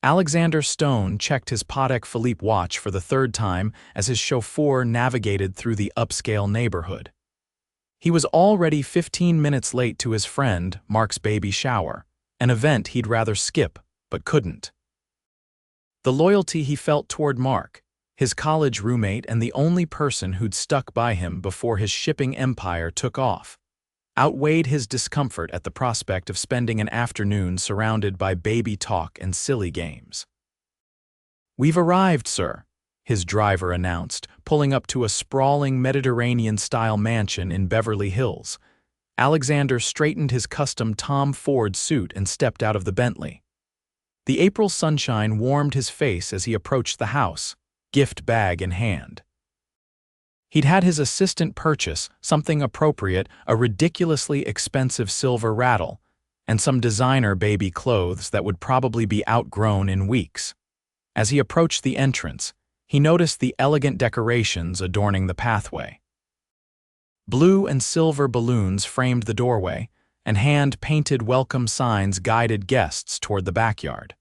Alexander Stone checked his Patek Philippe watch for the third time as his chauffeur navigated through the upscale neighborhood. He was already 15 minutes late to his friend Mark's baby shower, an event he'd rather skip but couldn't. The loyalty he felt toward Mark, his college roommate and the only person who'd stuck by him before his shipping empire took off, outweighed his discomfort at the prospect of spending an afternoon surrounded by baby talk and silly games. "We've arrived, sir," his driver announced, pulling up to a sprawling Mediterranean-style mansion in Beverly Hills. Alexander straightened his custom Tom Ford suit and stepped out of the Bentley. The April sunshine warmed his face as he approached the house, gift bag in hand. He'd had his assistant purchase something appropriate, a ridiculously expensive silver rattle, and some designer baby clothes that would probably be outgrown in weeks. As he approached the entrance, he noticed the elegant decorations adorning the pathway. Blue and silver balloons framed the doorway, and hand-painted welcome signs guided guests toward the backyard.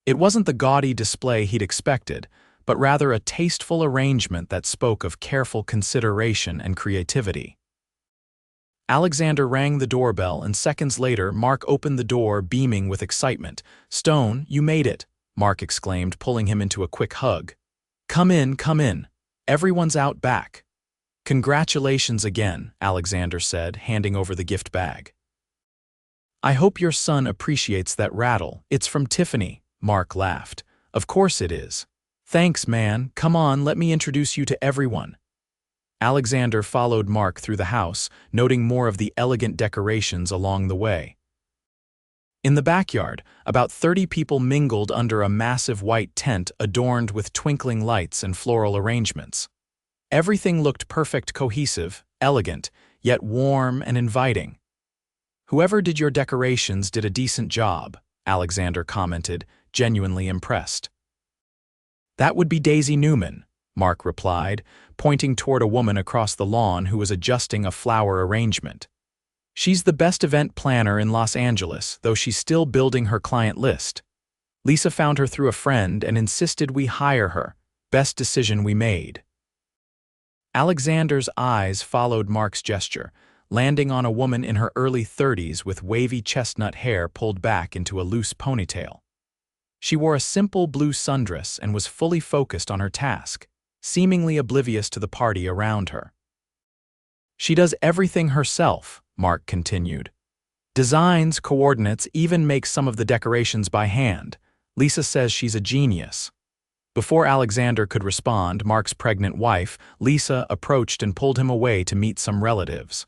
It wasn't the gaudy display he'd expected, but rather a tasteful arrangement that spoke of careful consideration and creativity. Alexander rang the doorbell, and seconds later Mark opened the door, beaming with excitement. "Stone, you made it," Mark exclaimed, pulling him into a quick hug. Come in. Everyone's out back." "Congratulations again," Alexander said, handing over the gift bag. "I hope your son appreciates that rattle. It's from Tiffany," Mark laughed. "Of course it is." "Thanks, man. Come on, let me introduce you to everyone." Alexander followed Mark through the house, noting more of the elegant decorations along the way. In the backyard, about 30 people mingled under a massive white tent adorned with twinkling lights and floral arrangements. Everything looked perfect, cohesive, elegant, yet warm and inviting. "Whoever did your decorations did a decent job," Alexander commented, genuinely impressed. "That would be Daisy Newman," Mark replied, pointing toward a woman across the lawn who was adjusting a flower arrangement. "She's the best event planner in Los Angeles, though she's still building her client list. Lisa found her through a friend and insisted we hire her. Best decision we made." Alexander's eyes followed Mark's gesture, landing on a woman in her early 30s with wavy chestnut hair pulled back into a loose ponytail. She wore a simple blue sundress and was fully focused on her task, seemingly oblivious to the party around her. "She does everything herself," Mark continued. "Designs, coordinates, even makes some of the decorations by hand. Lisa says she's a genius." Before Alexander could respond, Mark's pregnant wife, Lisa, approached and pulled him away to meet some relatives.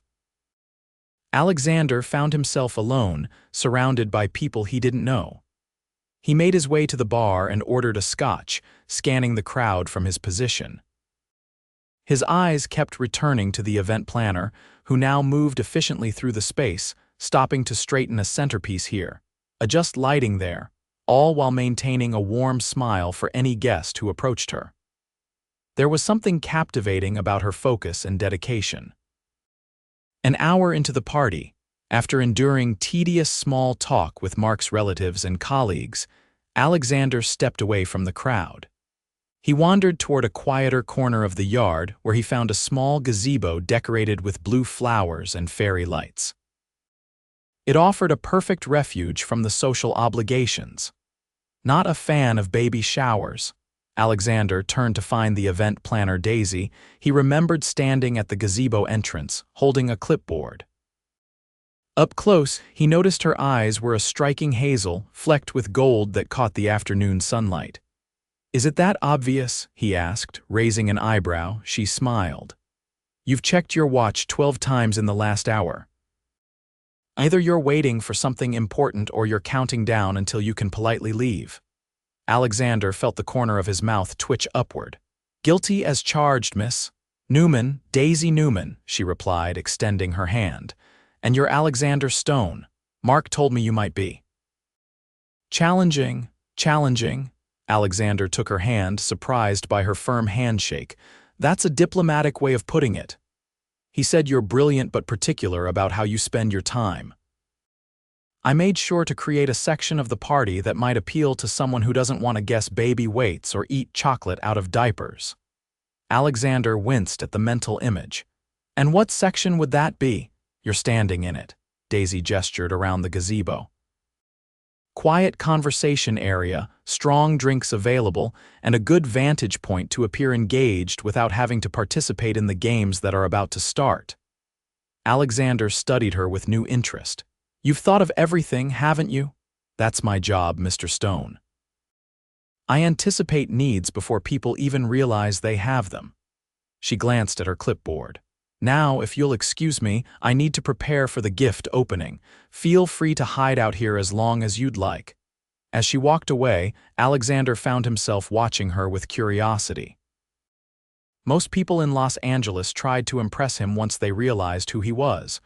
Alexander found himself alone, surrounded by people he didn't know. He made his way to the bar and ordered a scotch, scanning the crowd from his position. His eyes kept returning to the event planner, who now moved efficiently through the space, stopping to straighten a centerpiece here, adjust lighting there, all while maintaining a warm smile for any guest who approached her. There was something captivating about her focus and dedication. An hour into the party, after enduring tedious small talk with Mark's relatives and colleagues, Alexander stepped away from the crowd. He wandered toward a quieter corner of the yard where he found a small gazebo decorated with blue flowers and fairy lights. It offered a perfect refuge from the social obligations. Not a fan of baby showers, Alexander turned to find the event planner Daisy. He remembered standing at the gazebo entrance, holding a clipboard. Up close, he noticed her eyes were a striking hazel, flecked with gold that caught the afternoon sunlight. "Is it that obvious?" he asked, raising an eyebrow. She smiled. "You've checked your watch 12 times in the last hour. Either you're waiting for something important or you're counting down until you can politely leave." Alexander felt the corner of his mouth twitch upward. "Guilty as charged, Miss Newman, Daisy Newman," she replied, extending her hand. "And you're Alexander Stone. Mark told me you might be." Challenging. Alexander took her hand, surprised by her firm handshake. "That's a diplomatic way of putting it. He said you're brilliant but particular about how you spend your time." I made sure to create a section of the party that might appeal to someone who doesn't want to guess baby weights or eat chocolate out of diapers. Alexander winced at the mental image. And what section would that be? You're standing in it. Daisy gestured around the gazebo. Quiet conversation area, strong drinks available, and a good vantage point to appear engaged without having to participate in the games that are about to start. Alexander studied her with new interest. You've thought of everything, haven't you? That's my job, Mr. Stone. I anticipate needs before people even realize they have them. She glanced at her clipboard. Now, if you'll excuse me, I need to prepare for the gift opening. Feel free to hide out here as long as you'd like. As she walked away, Alexander found himself watching her with curiosity. Most people in Los Angeles tried to impress him once they realized who he was,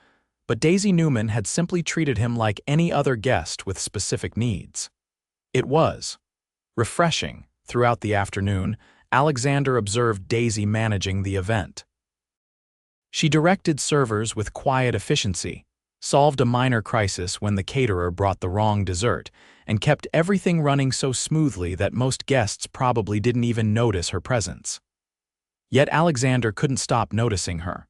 but Daisy Newman had simply treated him like any other guest with specific needs. It was refreshing. Throughout the afternoon, Alexander observed Daisy managing the event. She directed servers with quiet efficiency, solved a minor crisis when the caterer brought the wrong dessert, and kept everything running so smoothly that most guests probably didn't even notice her presence. Yet Alexander couldn't stop noticing her.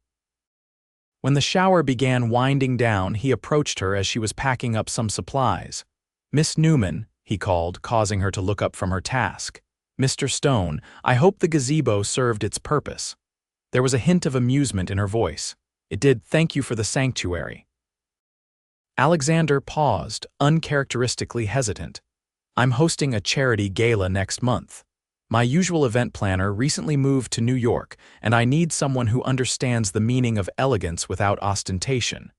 When the shower began winding down, he approached her as she was packing up some supplies. "Miss Newman," he called, causing her to look up from her task. "Mr. Stone, I hope the gazebo served its purpose." There was a hint of amusement in her voice. It did. "Thank you for the sanctuary." Alexander paused, uncharacteristically hesitant. "I'm hosting a charity gala next month. My usual event planner recently moved to New York, and I need someone who understands the meaning of elegance without ostentation."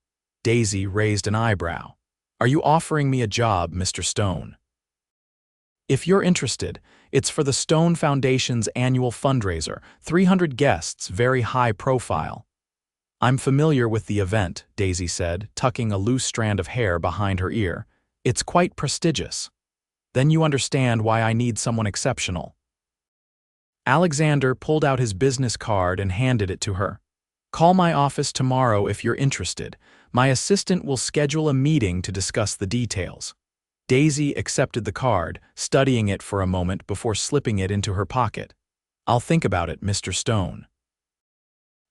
Daisy raised an eyebrow. "Are you offering me a job, Mr. Stone?" "If you're interested, it's for the Stone Foundation's annual fundraiser, 300 guests, very high profile." "I'm familiar with the event," Daisy said, tucking a loose strand of hair behind her ear. "It's quite prestigious." "Then you understand why I need someone exceptional." Alexander pulled out his business card and handed it to her. "Call my office tomorrow if you're interested. My assistant will schedule a meeting to discuss the details." Daisy accepted the card, studying it for a moment before slipping it into her pocket. "I'll think about it, Mr. Stone."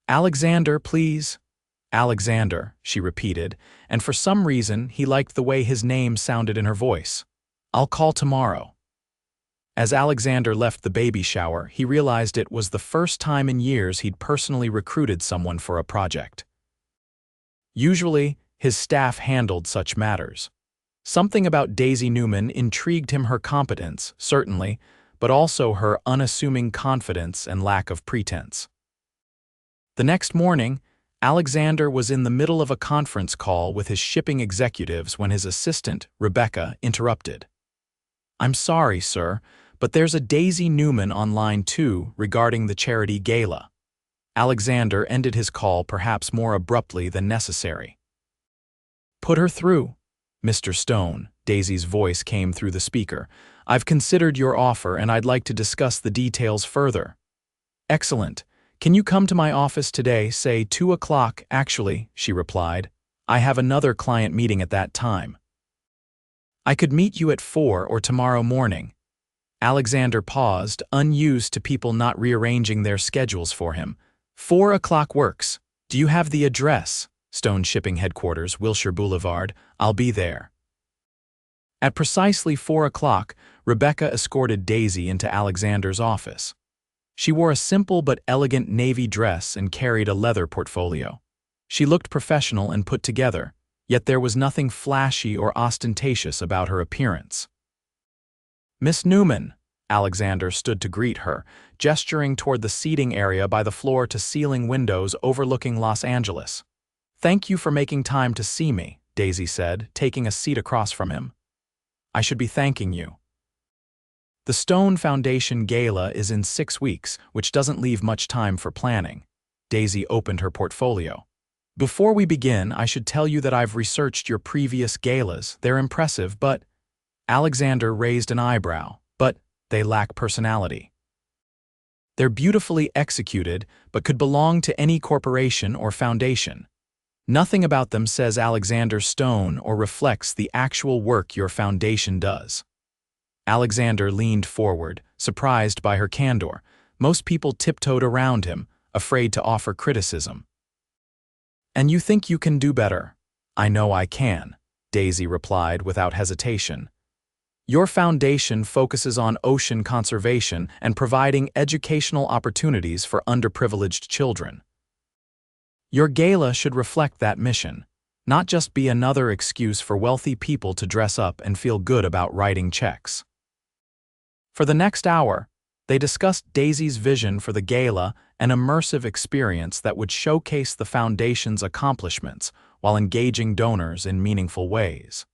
"Alexander, please." "Alexander," she repeated, and for some reason he liked the way his name sounded in her voice. "I'll call tomorrow." As Alexander left the baby shower, he realized it was the first time in years he'd personally recruited someone for a project. Usually, his staff handled such matters. Something about Daisy Newman intrigued him, her competence, certainly, but also her unassuming confidence and lack of pretense. The next morning, Alexander was in the middle of a conference call with his shipping executives when his assistant, Rebecca, interrupted. "I'm sorry, sir, but there's a Daisy Newman on line 2 regarding the charity gala." Alexander ended his call perhaps more abruptly than necessary. "Put her through." "Mr. Stone," Daisy's voice came through the speaker, "I've considered your offer and I'd like to discuss the details further." "Excellent. Can you come to my office today, say 2 o'clock, actually," she replied. "I have another client meeting at that time." "I could meet you at 4 or tomorrow morning." Alexander paused, unused to people not rearranging their schedules for him. 4 o'clock works. Do you have the address? Stone Shipping Headquarters, Wilshire Boulevard. I'll be there. At precisely 4 o'clock, Rebecca escorted Daisy into Alexander's office. She wore a simple but elegant navy dress and carried a leather portfolio. She looked professional and put together, yet there was nothing flashy or ostentatious about her appearance. "Miss Newman," Alexander stood to greet her, gesturing toward the seating area by the floor-to-ceiling windows overlooking Los Angeles. "Thank you for making time to see me," Daisy said, taking a seat across from him. "I should be thanking you." The Stone Foundation Gala is in 6 weeks, which doesn't leave much time for planning. Daisy opened her portfolio. "Before we begin, I should tell you that I've researched your previous galas. They're impressive, but—" Alexander raised an eyebrow. "But they lack personality." "They're beautifully executed, but could belong to any corporation or foundation." Nothing about them says Alexander Stone or reflects the actual work your foundation does. Alexander leaned forward, surprised by her candor. Most people tiptoed around him, afraid to offer criticism. "And you think you can do better?" "I know I can," Daisy replied without hesitation. "Your foundation focuses on ocean conservation and providing educational opportunities for underprivileged children. Your gala should reflect that mission, not just be another excuse for wealthy people to dress up and feel good about writing checks." For the next hour, they discussed Daisy's vision for the gala, an immersive experience that would showcase the foundation's accomplishments while engaging donors in meaningful ways.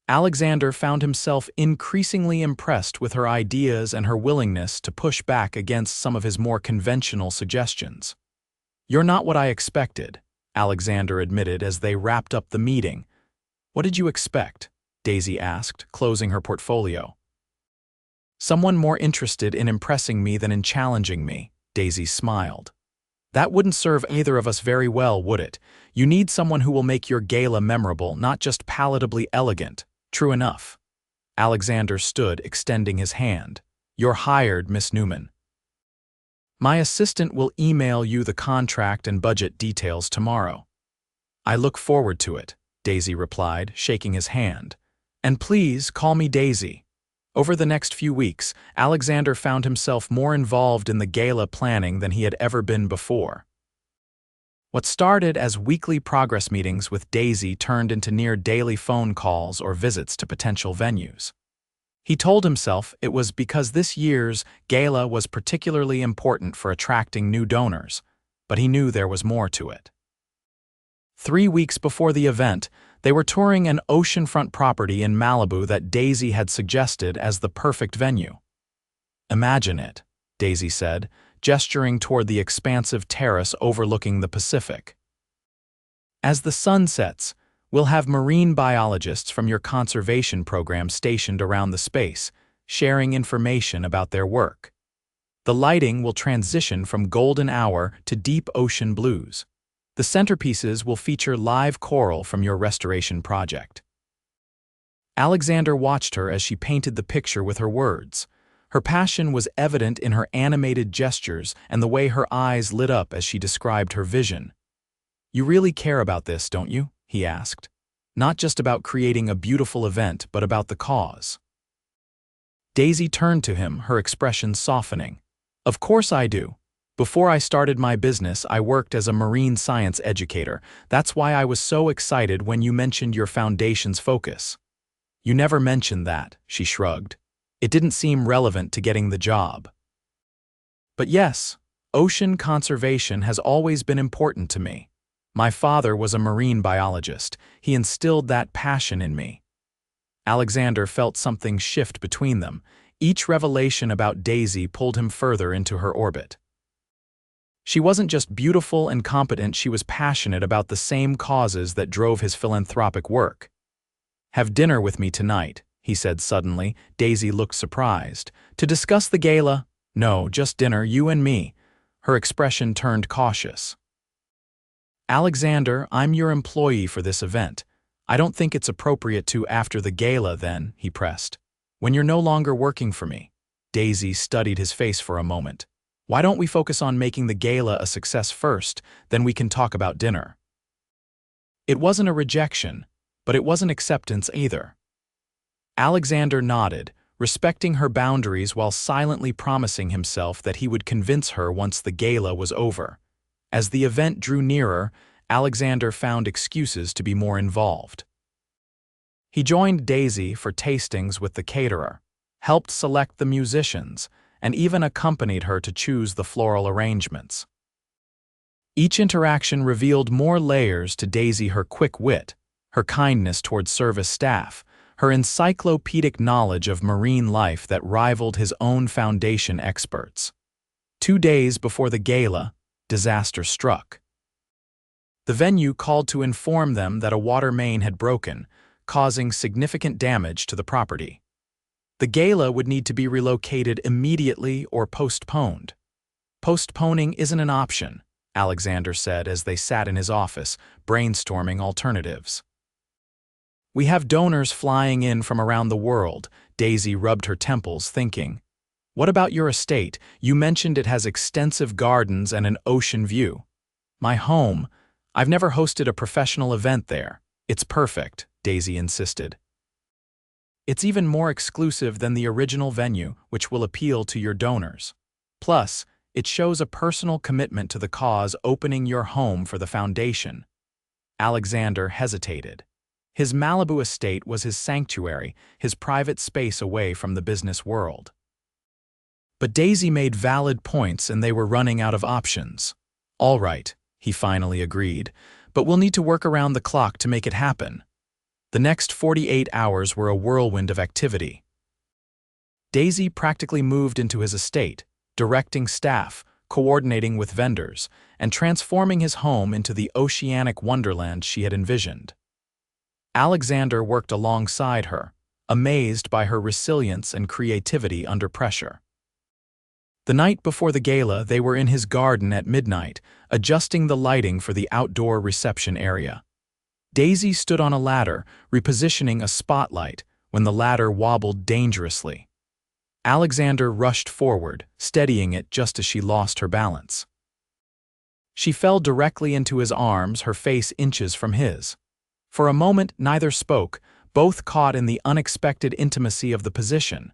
Alexander found himself increasingly impressed with her ideas and her willingness to push back against some of his more conventional suggestions. "You're not what I expected," Alexander admitted as they wrapped up the meeting. "What did you expect?" Daisy asked, closing her portfolio. "Someone more interested in impressing me than in challenging me," Daisy smiled. "That wouldn't serve either of us very well, would it? You need someone who will make your gala memorable, not just palatably elegant." "True enough." Alexander stood, extending his hand. "You're hired, Miss Newman. My assistant will email you the contract and budget details tomorrow." "I look forward to it," Daisy replied, shaking his hand. "And please call me Daisy." Over the next few weeks, Alexander found himself more involved in the gala planning than he had ever been before. What started as weekly progress meetings with Daisy turned into near-daily phone calls or visits to potential venues. He told himself it was because this year's gala was particularly important for attracting new donors, but he knew there was more to it. 3 weeks before the event, they were touring an oceanfront property in Malibu that Daisy had suggested as the perfect venue. "Imagine it," Daisy said, gesturing toward the expansive terrace overlooking the Pacific. "As the sun sets, we'll have marine biologists from your conservation program stationed around the space, sharing information about their work. The lighting will transition from golden hour to deep ocean blues. The centerpieces will feature live coral from your restoration project." Alexander watched her as she painted the picture with her words. Her passion was evident in her animated gestures and the way her eyes lit up as she described her vision. "You really care about this, don't you?" he asked. "Not just about creating a beautiful event, but about the cause." Daisy turned to him, her expression softening. "Of course I do. Before I started my business, I worked as a marine science educator. That's why I was so excited when you mentioned your foundation's focus." "You never mentioned that," she shrugged. "It didn't seem relevant to getting the job." "But yes, ocean conservation has always been important to me. My father was a marine biologist. He instilled that passion in me." Alexander felt something shift between them. Each revelation about Daisy pulled him further into her orbit. She wasn't just beautiful and competent, she was passionate about the same causes that drove his philanthropic work. "Have dinner with me tonight," he said suddenly. Daisy looked surprised. "To discuss the gala?" "No, just dinner, you and me." Her expression turned cautious. "Alexander, I'm your employee for this event. I don't think it's appropriate to after the gala then," he pressed. "When you're no longer working for me." Daisy studied his face for a moment. "Why don't we focus on making the gala a success first, then we can talk about dinner?" It wasn't a rejection, but it wasn't acceptance either. Alexander nodded, respecting her boundaries while silently promising himself that he would convince her once the gala was over. As the event drew nearer, Alexander found excuses to be more involved. He joined Daisy for tastings with the caterer, helped select the musicians, and even accompanied her to choose the floral arrangements. Each interaction revealed more layers to Daisy: her quick wit, her kindness toward service staff, her encyclopedic knowledge of marine life that rivaled his own foundation experts. 2 days before the gala, disaster struck. The venue called to inform them that a water main had broken, causing significant damage to the property. The gala would need to be relocated immediately or postponed. Postponing isn't an option, Alexander said as they sat in his office, brainstorming alternatives. We have donors flying in from around the world. Daisy rubbed her temples, thinking. What about your estate? You mentioned it has extensive gardens and an ocean view. My home. I've never hosted a professional event there. It's perfect, Daisy insisted. It's even more exclusive than the original venue, which will appeal to your donors. Plus, it shows a personal commitment to the cause, opening your home for the foundation. Alexander hesitated. His Malibu estate was his sanctuary, his private space away from the business world. But Daisy made valid points and they were running out of options. All right, he finally agreed, but we'll need to work around the clock to make it happen. The next 48 hours were a whirlwind of activity. Daisy practically moved into his estate, directing staff, coordinating with vendors, and transforming his home into the oceanic wonderland she had envisioned. Alexander worked alongside her, amazed by her resilience and creativity under pressure. The night before the gala, they were in his garden at midnight, adjusting the lighting for the outdoor reception area. Daisy stood on a ladder, repositioning a spotlight, when the ladder wobbled dangerously. Alexander rushed forward, steadying it just as she lost her balance. She fell directly into his arms, her face inches from his. For a moment, neither spoke, both caught in the unexpected intimacy of the position.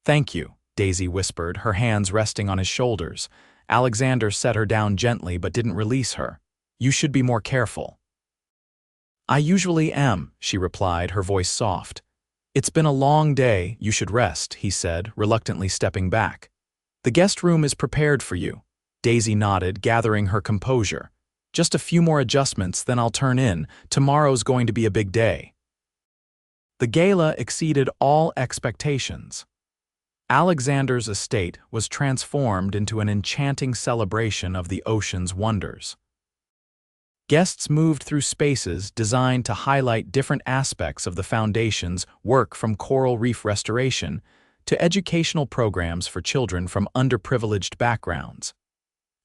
"Thank you," Daisy whispered, her hands resting on his shoulders. Alexander set her down gently but didn't release her. "You should be more careful." "I usually am," she replied, her voice soft. "It's been a long day, you should rest," he said, reluctantly stepping back. "The guest room is prepared for you." Daisy nodded, gathering her composure. "Just a few more adjustments, then I'll turn in. Tomorrow's going to be a big day." The gala exceeded all expectations. Alexander's estate was transformed into an enchanting celebration of the ocean's wonders. Guests moved through spaces designed to highlight different aspects of the foundation's work, from coral reef restoration to educational programs for children from underprivileged backgrounds.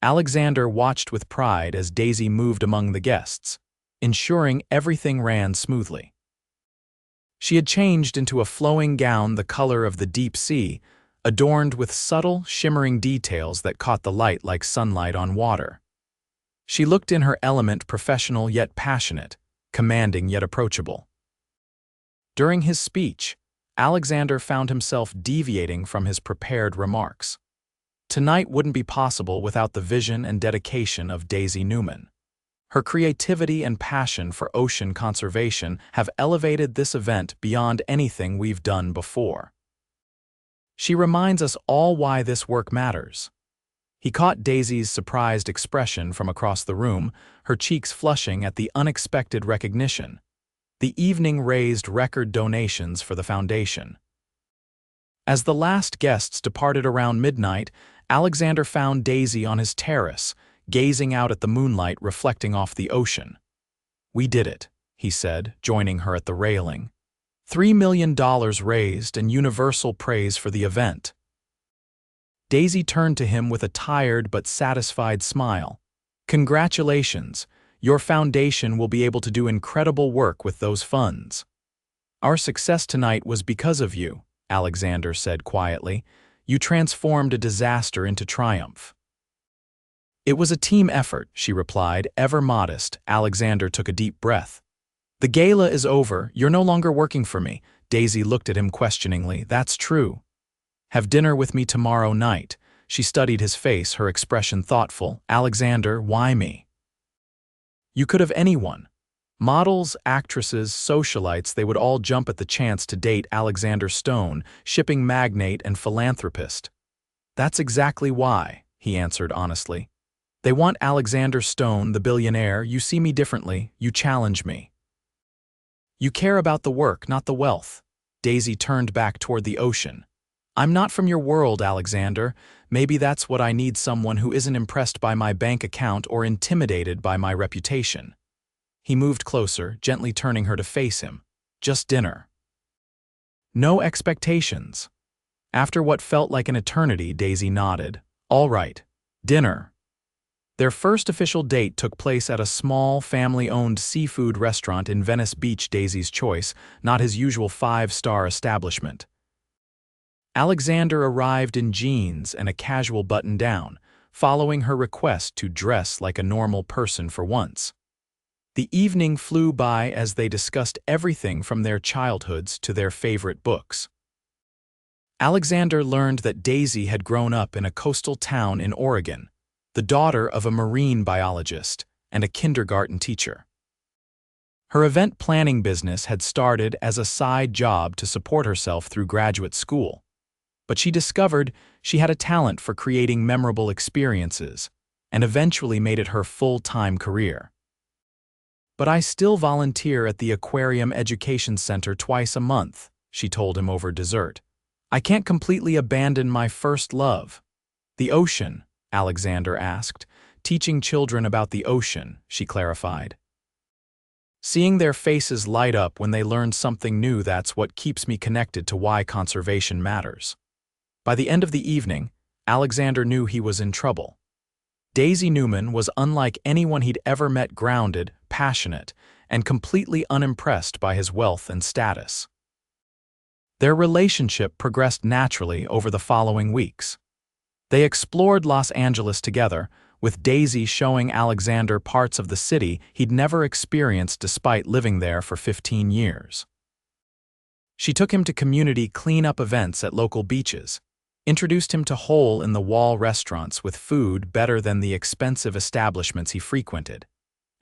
Alexander watched with pride as Daisy moved among the guests, ensuring everything ran smoothly. She had changed into a flowing gown the color of the deep sea, adorned with subtle, shimmering details that caught the light like sunlight on water. She looked in her element, professional yet passionate, commanding yet approachable. During his speech, Alexander found himself deviating from his prepared remarks. Tonight wouldn't be possible without the vision and dedication of Daisy Newman. Her creativity and passion for ocean conservation have elevated this event beyond anything we've done before. She reminds us all why this work matters. He caught Daisy's surprised expression from across the room, her cheeks flushing at the unexpected recognition. The evening raised record donations for the foundation. As the last guests departed around midnight, Alexander found Daisy on his terrace, gazing out at the moonlight reflecting off the ocean. "We did it," he said, joining her at the railing. $3 million raised and universal praise for the event. Daisy turned to him with a tired but satisfied smile. "Congratulations, your foundation will be able to do incredible work with those funds." "Our success tonight was because of you," Alexander said quietly. "You transformed a disaster into triumph." "It was a team effort," she replied, ever modest. Alexander took a deep breath. "The gala is over. You're no longer working for me." Daisy looked at him questioningly. "That's true." "Have dinner with me tomorrow night." She studied his face, her expression thoughtful. "Alexander, why me?" "You could have anyone. Models, actresses, socialites, they would all jump at the chance to date Alexander Stone, shipping magnate and philanthropist." "That's exactly why," he answered honestly. "They want Alexander Stone, the billionaire. You see me differently. You challenge me. You care about the work, not the wealth." Daisy turned back toward the ocean. "I'm not from your world, Alexander. Maybe that's what I need, someone who isn't impressed by my bank account or intimidated by my reputation." He moved closer, gently turning her to face him. "Just dinner. No expectations." After what felt like an eternity, Daisy nodded. "All right. Dinner." Their first official date took place at a small, family-owned seafood restaurant in Venice Beach, Daisy's choice, not his usual five-star establishment. Alexander arrived in jeans and a casual button-down, following her request to dress like a normal person for once. The evening flew by as they discussed everything from their childhoods to their favorite books. Alexander learned that Daisy had grown up in a coastal town in Oregon, the daughter of a marine biologist and a kindergarten teacher. Her event planning business had started as a side job to support herself through graduate school, but she discovered she had a talent for creating memorable experiences and eventually made it her full-time career. "But I still volunteer at the Aquarium Education Center twice a month," she told him over dessert. "I can't completely abandon my first love." "The ocean?" Alexander asked. "Teaching children about the ocean," she clarified. "Seeing their faces light up when they learn something new, that's what keeps me connected to why conservation matters." By the end of the evening, Alexander knew he was in trouble. Daisy Newman was unlike anyone he'd ever met, grounded, passionate, and completely unimpressed by his wealth and status. Their relationship progressed naturally over the following weeks. They explored Los Angeles together, with Daisy showing Alexander parts of the city he'd never experienced despite living there for 15 years. She took him to community cleanup events at local beaches, introduced him to hole-in-the-wall restaurants with food better than the expensive establishments he frequented,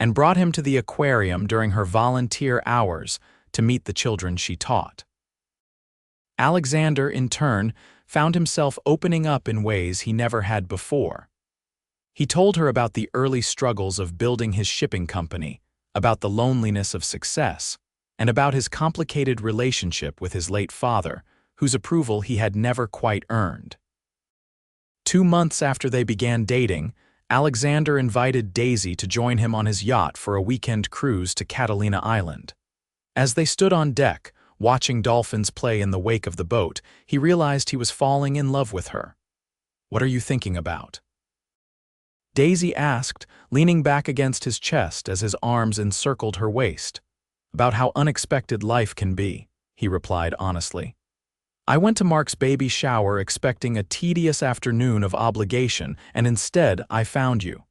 and brought him to the aquarium during her volunteer hours to meet the children she taught. Alexander, in turn, found himself opening up in ways he never had before. He told her about the early struggles of building his shipping company, about the loneliness of success, and about his complicated relationship with his late father, whose approval he had never quite earned. 2 months after they began dating, Alexander invited Daisy to join him on his yacht for a weekend cruise to Catalina Island. As they stood on deck, watching dolphins play in the wake of the boat, he realized he was falling in love with her. "What are you thinking about?" Daisy asked, leaning back against his chest as his arms encircled her waist. "About how unexpected life can be," he replied honestly. "I went to Mark's baby shower expecting a tedious afternoon of obligation, and instead I found you."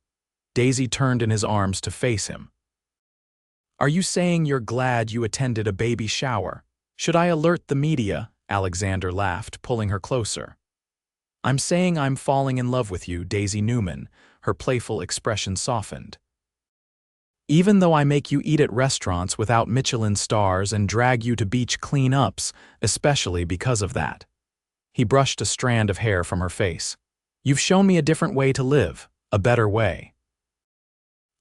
Daisy turned in his arms to face him. "Are you saying you're glad you attended a baby shower? Should I alert the media?" Alexander laughed, pulling her closer. "I'm saying I'm falling in love with you, Daisy Newman," her playful expression softened. "Even though I make you eat at restaurants without Michelin stars and drag you to beach cleanups, especially because of that." He brushed a strand of hair from her face. "You've shown me a different way to live, a better way."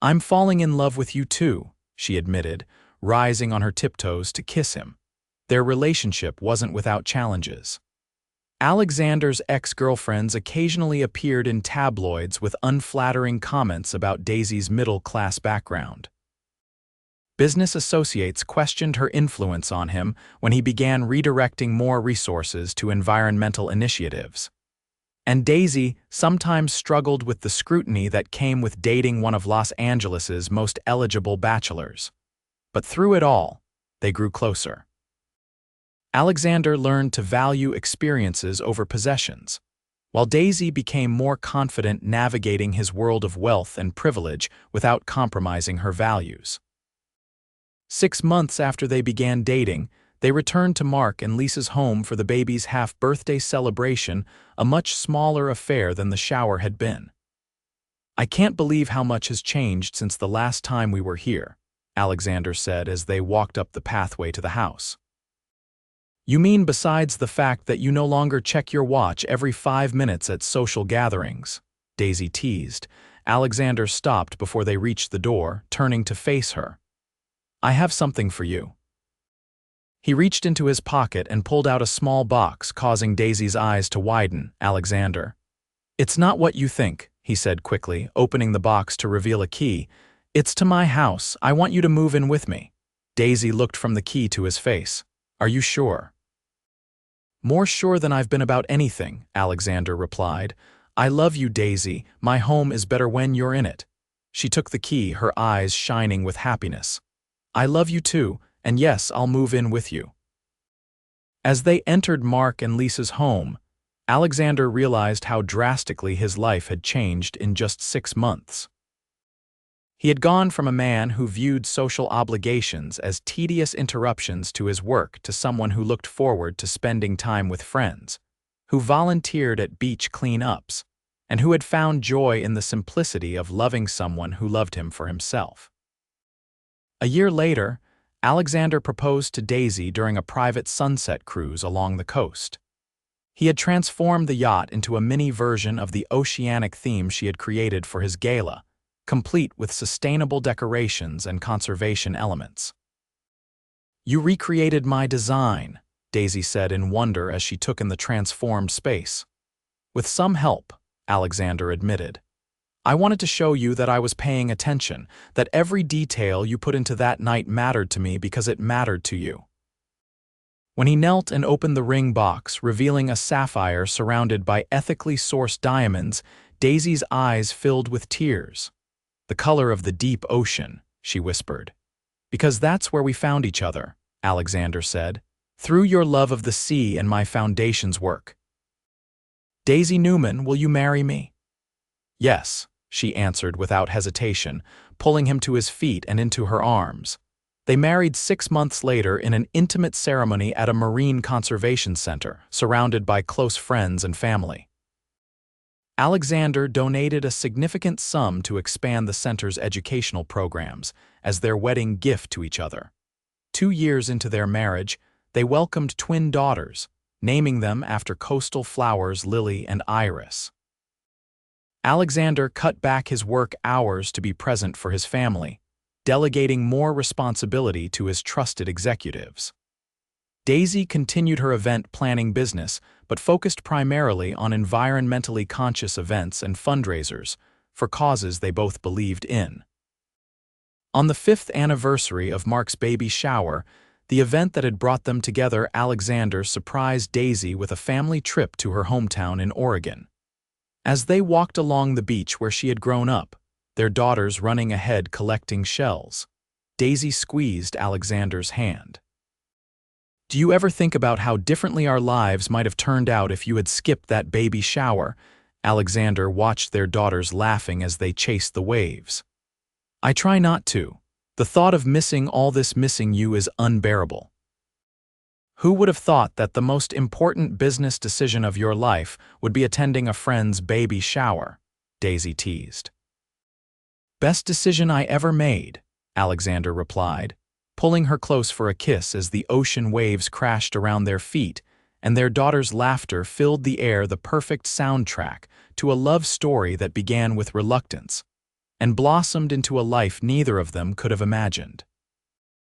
"I'm falling in love with you too," she admitted, rising on her tiptoes to kiss him. Their relationship wasn't without challenges. Alexander's ex-girlfriends occasionally appeared in tabloids with unflattering comments about Daisy's middle-class background. Business associates questioned her influence on him when he began redirecting more resources to environmental initiatives. And Daisy sometimes struggled with the scrutiny that came with dating one of Los Angeles's most eligible bachelors. But through it all, they grew closer. Alexander learned to value experiences over possessions, while Daisy became more confident navigating his world of wealth and privilege without compromising her values. 6 months after they began dating, they returned to Mark and Lisa's home for the baby's half-birthday celebration, a much smaller affair than the shower had been. "I can't believe how much has changed since the last time we were here," Alexander said as they walked up the pathway to the house. "You mean besides the fact that you no longer check your watch every 5 minutes at social gatherings?" Daisy teased. Alexander stopped before they reached the door, turning to face her. "I have something for you." He reached into his pocket and pulled out a small box, causing Daisy's eyes to widen. "Alexander." "It's not what you think," he said quickly, opening the box to reveal a key. "It's to my house. I want you to move in with me." Daisy looked from the key to his face. "Are you sure?" "More sure than I've been about anything," Alexander replied. I love you, Daisy. My home is better when you're in it. She took the key, her eyes shining with happiness. I love you too, and yes, I'll move in with you. As they entered Mark and Lisa's home, Alexander realized how drastically his life had changed in just 6 months. He had gone from a man who viewed social obligations as tedious interruptions to his work to someone who looked forward to spending time with friends, who volunteered at beach cleanups, and who had found joy in the simplicity of loving someone who loved him for himself. A year later, Alexander proposed to Daisy during a private sunset cruise along the coast. He had transformed the yacht into a mini version of the oceanic theme she had created for his gala, complete with sustainable decorations and conservation elements. You recreated my design, Daisy said in wonder as she took in the transformed space. With some help, Alexander admitted. I wanted to show you that I was paying attention, that every detail you put into that night mattered to me because it mattered to you. When he knelt and opened the ring box, revealing a sapphire surrounded by ethically sourced diamonds, Daisy's eyes filled with tears. The color of the deep ocean, she whispered. Because that's where we found each other, Alexander said, through your love of the sea and my foundation's work. Daisy Newman, will you marry me? Yes, she answered without hesitation, pulling him to his feet and into her arms. They married 6 months later in an intimate ceremony at a marine conservation center, surrounded by close friends and family. Alexander donated a significant sum to expand the center's educational programs as their wedding gift to each other. 2 years into their marriage, they welcomed twin daughters, naming them after coastal flowers Lily and Iris. Alexander cut back his work hours to be present for his family, delegating more responsibility to his trusted executives. Daisy continued her event planning business, but focused primarily on environmentally conscious events and fundraisers for causes they both believed in. On the 5th anniversary of Mark's baby shower, the event that had brought them together, Alexander surprised Daisy with a family trip to her hometown in Oregon. As they walked along the beach where she had grown up, their daughters running ahead collecting shells, Daisy squeezed Alexander's hand. Do you ever think about how differently our lives might have turned out if you had skipped that baby shower? Alexander watched their daughters laughing as they chased the waves. I try not to. The thought of missing all this missing you is unbearable. Who would have thought that the most important business decision of your life would be attending a friend's baby shower? Daisy teased. Best decision I ever made, Alexander replied, pulling her close for a kiss as the ocean waves crashed around their feet and their daughter's laughter filled the air, the perfect soundtrack to a love story that began with reluctance and blossomed into a life neither of them could have imagined.